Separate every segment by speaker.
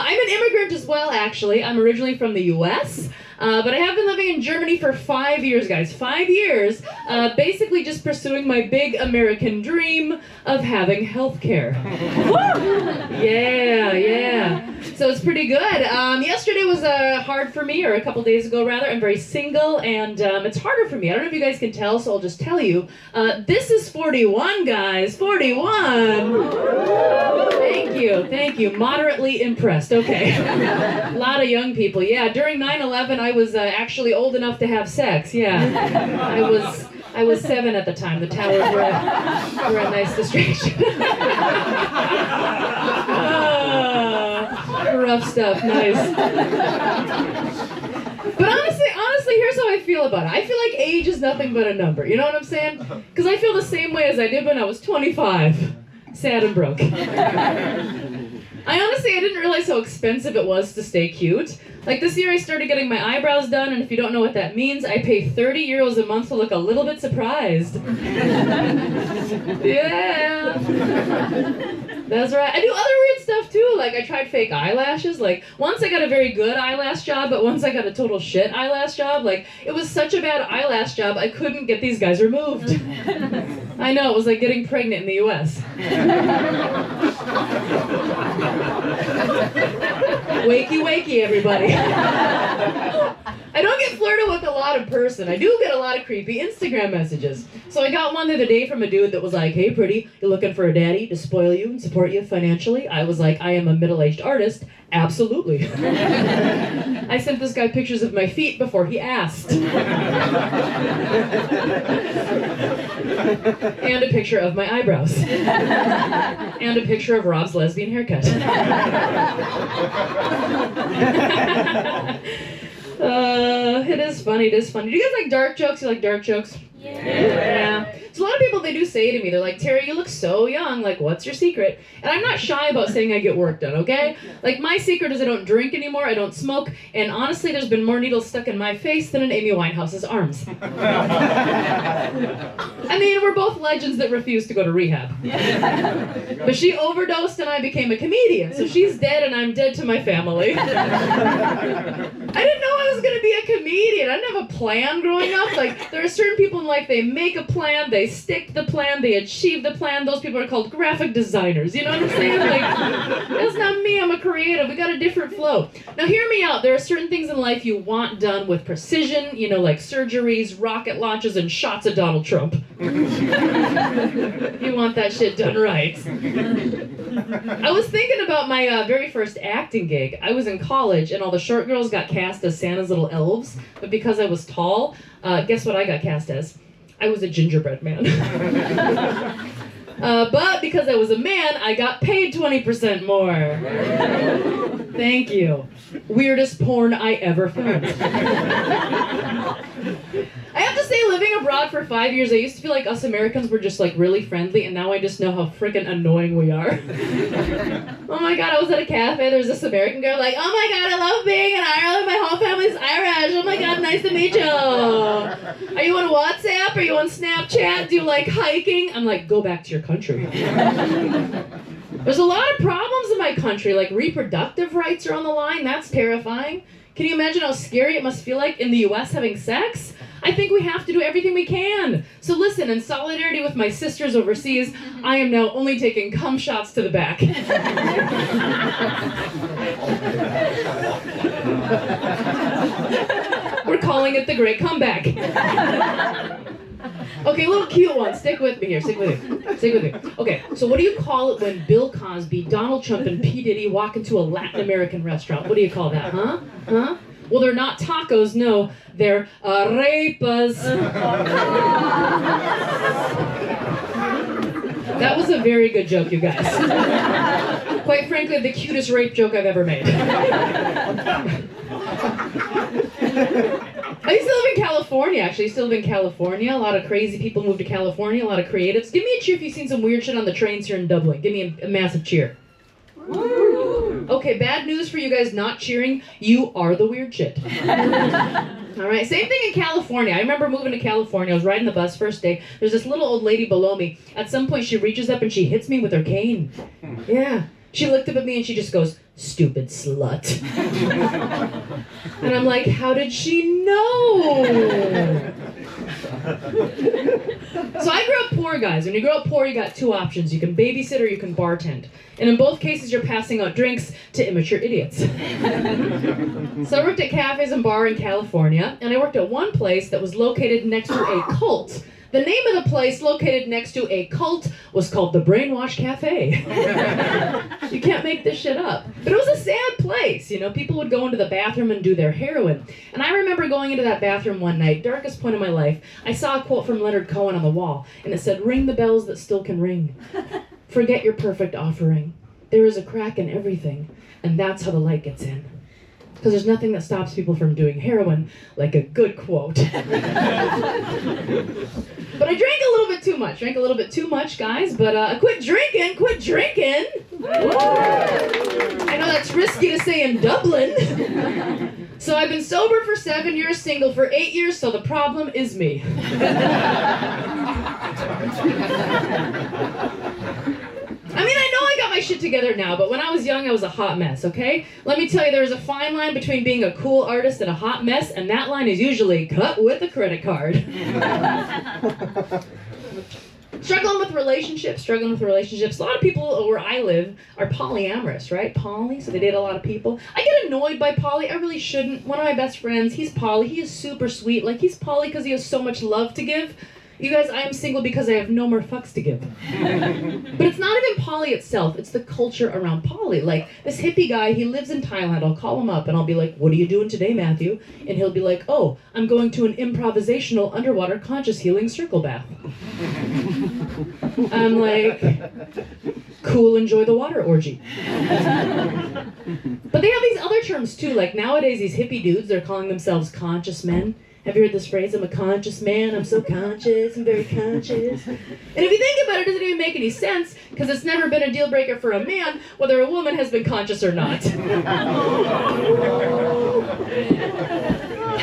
Speaker 1: I'm an immigrant as well, actually. I'm originally from the U.S., but I have been living in Germany for 5 years, guys. 5 years, basically just pursuing my big American dream of having health care. Yeah. So it's pretty good. Yesterday was hard for me, or a couple days ago, rather. I'm very single, and it's harder for me. I don't know if you guys can tell, so I'll just tell you. This is 41, guys. 41! Thank you. Moderately impressed. Okay. A lot of young people. Yeah, during 9/11, I was actually old enough to have sex. Yeah. I was 7 at the time. The towers were a nice distraction. Rough stuff. Nice. But honestly, here's how I feel about it. I feel like age is nothing but a number. You know what I'm saying? Because I feel the same way as I did when I was 25. Sad and broke. I didn't realize how expensive it was to stay cute. Like this year I started getting my eyebrows done, and if you don't know what that means, I pay 30 euros a month to look a little bit surprised. Yeah. That's right. I do other weird stuff too. Like I tried fake eyelashes. Like once I got a very good eyelash job, but once I got a total shit eyelash job. Like it was such a bad eyelash job, I couldn't get these guys removed. I know, it was like getting pregnant in the US. Wakey, everybody. I don't get flirted with a lot in person. I do get a lot of creepy Instagram messages. So I got one the other day from a dude that was like, "Hey, pretty, you looking for a daddy to spoil you and support you financially?" I was like, "I am a middle-aged artist. Absolutely." I sent this guy pictures of my feet before he asked. And a picture of my eyebrows. And a picture of Rob's lesbian haircut. It is funny. Do you guys like dark jokes? You like dark jokes? Yeah. So a lot of people, they do say to me, they're like, "Terry, you look so young, like, what's your secret?" And I'm not shy about saying I get work done, okay? Like, my secret is I don't drink anymore, I don't smoke, and honestly, there's been more needles stuck in my face than in Amy Winehouse's arms. I mean, we're both legends that refuse to go to rehab. But she overdosed and I became a comedian, so she's dead and I'm dead to my family. I didn't know I was gonna be a comedian. I didn't have a plan growing up. Like, there are certain people in life, they make a plan, they stick to the plan, they achieve the plan. Those people are called graphic designers. You know what I'm saying? Like, that's not me. I'm a creative. We got a different flow. Now, hear me out. There are certain things in life you want done with precision, you know, like surgeries, rocket launches, and shots of Donald Trump. You want that shit done right. I was thinking about my very first acting gig. I was in college, and all the short girls got cast as Santa's little elves, but because I was tall, guess what I got cast as? I was a gingerbread man. But because I was a man, I got paid 20% more. Thank you. Weirdest porn I ever found. I have to say, living abroad for 5 years, I used to feel like us Americans were just like really friendly, and now I just know how freaking annoying we are. Oh my god, I was at a cafe, there's this American girl like, "Oh my god, I love being in Ireland, my whole family's Irish, oh my god, nice to meet you. Are you on WhatsApp? Are you on Snapchat? Do you like hiking?" I'm like, "Go back to your country." There's a lot of problems in my country, like reproductive rights are on the line. That's terrifying. Can you imagine how scary it must feel like in the US having sex? I think we have to do everything we can. So listen, in solidarity with my sisters overseas, I am now only taking cum shots to the back. We're calling it the Great Comeback. Okay, a little cute one. Stick with me here. Stick with me. Okay, so what do you call it when Bill Cosby, Donald Trump, and P. Diddy walk into a Latin American restaurant? What do you call that, huh? Well, they're not tacos, no. They're arepas. That was a very good joke, you guys. Quite frankly, the cutest rape joke I've ever made. I used to live in California, actually. I used to live in California. A lot of crazy people moved to California, a lot of creatives. Give me a cheer if you've seen some weird shit on the trains here in Dublin. Give me a massive cheer. Woo. Okay, bad news for you guys not cheering. You are the weird shit. All right, same thing in California. I remember moving to California. I was riding the bus first day. There's this little old lady below me. At some point, she reaches up and she hits me with her cane. Yeah. She looked up at me and she just goes, "Stupid slut." And I'm like, how did she know? So I grew up poor, guys. When you grow up poor, you got two options. You can babysit or you can bartend. And in both cases, you're passing out drinks to immature idiots. So I worked at cafes and bar in California, and I worked at one place that was located next to a cult. The name of the place located next to a cult was called the Brainwash Cafe. You can't make this shit up. But it was a sad place, you know. People would go into the bathroom and do their heroin. And I remember going into that bathroom one night, darkest point of my life. I saw a quote from Leonard Cohen on the wall, and it said, "Ring the bells that still can ring. Forget your perfect offering. There is a crack in everything, and that's how the light gets in." Because there's nothing that stops people from doing heroin like a good quote. But I drank a little bit too much, guys, but quit drinking. I know that's risky to say in Dublin. So I've been sober for 7 years, single for 8 years, so the problem is me. I mean, I know I got my shit together now, but when I was young, I was a hot mess, okay? Let me tell you, there's a fine line between being a cool artist and a hot mess, and that line is usually cut with a credit card. Struggling with relationships. A lot of people where I live are polyamorous, right? Poly, so they date a lot of people. I get annoyed by poly. I really shouldn't. One of my best friends, he's poly. He is super sweet. Like, he's poly because he has so much love to give. You guys, I am single because I have no more fucks to give. But it's not even poly itself, it's the culture around poly. Like, this hippie guy, he lives in Thailand. I'll call him up and I'll be like, "What are you doing today, Matthew?" And he'll be like, "Oh, I'm going to an improvisational underwater conscious healing circle bath." I'm like, "Cool, enjoy the water orgy." But they have these other terms too, like nowadays these hippie dudes, they're calling themselves conscious men. Have you heard this phrase? "I'm a conscious man, I'm so conscious, I'm very conscious." And if you think about it, it doesn't even make any sense, because it's never been a deal breaker for a man whether a woman has been conscious or not.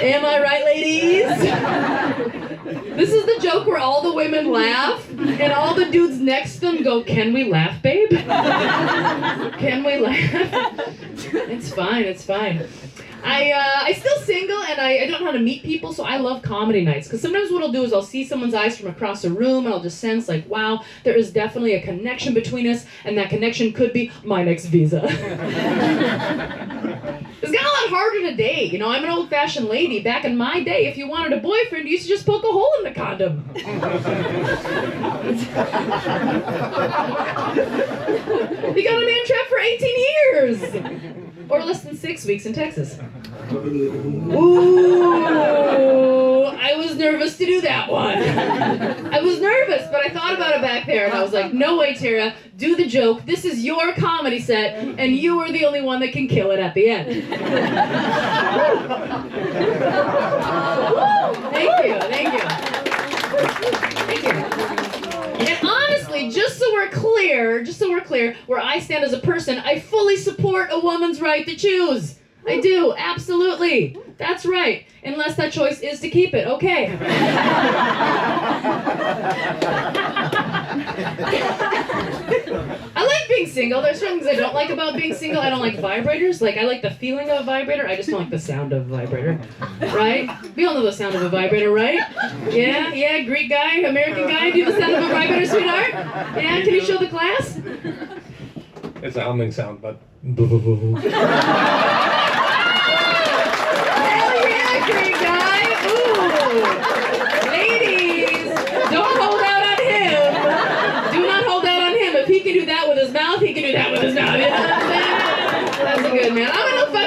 Speaker 1: Am I right, ladies? This is the joke where all the women laugh, and all the dudes next to them go, "Can we laugh, babe? Can we laugh?" It's fine. I'm still single, and I don't know how to meet people, so I love comedy nights. Because sometimes what I'll do is I'll see someone's eyes from across the room, and I'll just sense, like, wow, there is definitely a connection between us, and that connection could be my next visa. It's gotten a lot harder to date. You know, I'm an old-fashioned lady. Back in my day, if you wanted a boyfriend, you used to just poke a hole in the condom. You got a man trapped for 18 years. Or less than 6 weeks in Texas. Ooh, I was nervous to do that one. I was nervous, but I thought about it back there, and I was like, "No way, Tara, do the joke. This is your comedy set, and you are the only one that can kill it at the end." Thank you. And honestly, just so we're clear, where I stand as a person, I fully support a woman's right to choose. I do, absolutely. That's right. Unless that choice is to keep it, okay. I like being single. There's certain things I don't like about being single. I don't like vibrators. Like, I like the feeling of a vibrator. I just don't like the sound of a vibrator. Right? We all know the sound of a vibrator, right? Yeah, Greek guy, American guy, do the sound of a vibrator, sweetheart? Yeah, can you show the class?
Speaker 2: It's a humming sound, but...
Speaker 1: Greek guy. Ooh. Ladies, don't hold out on him. Do not hold out on him. If he can do that with his mouth, he can do that with his mouth. You know what I'm saying? That's a good man. I'm gonna fuck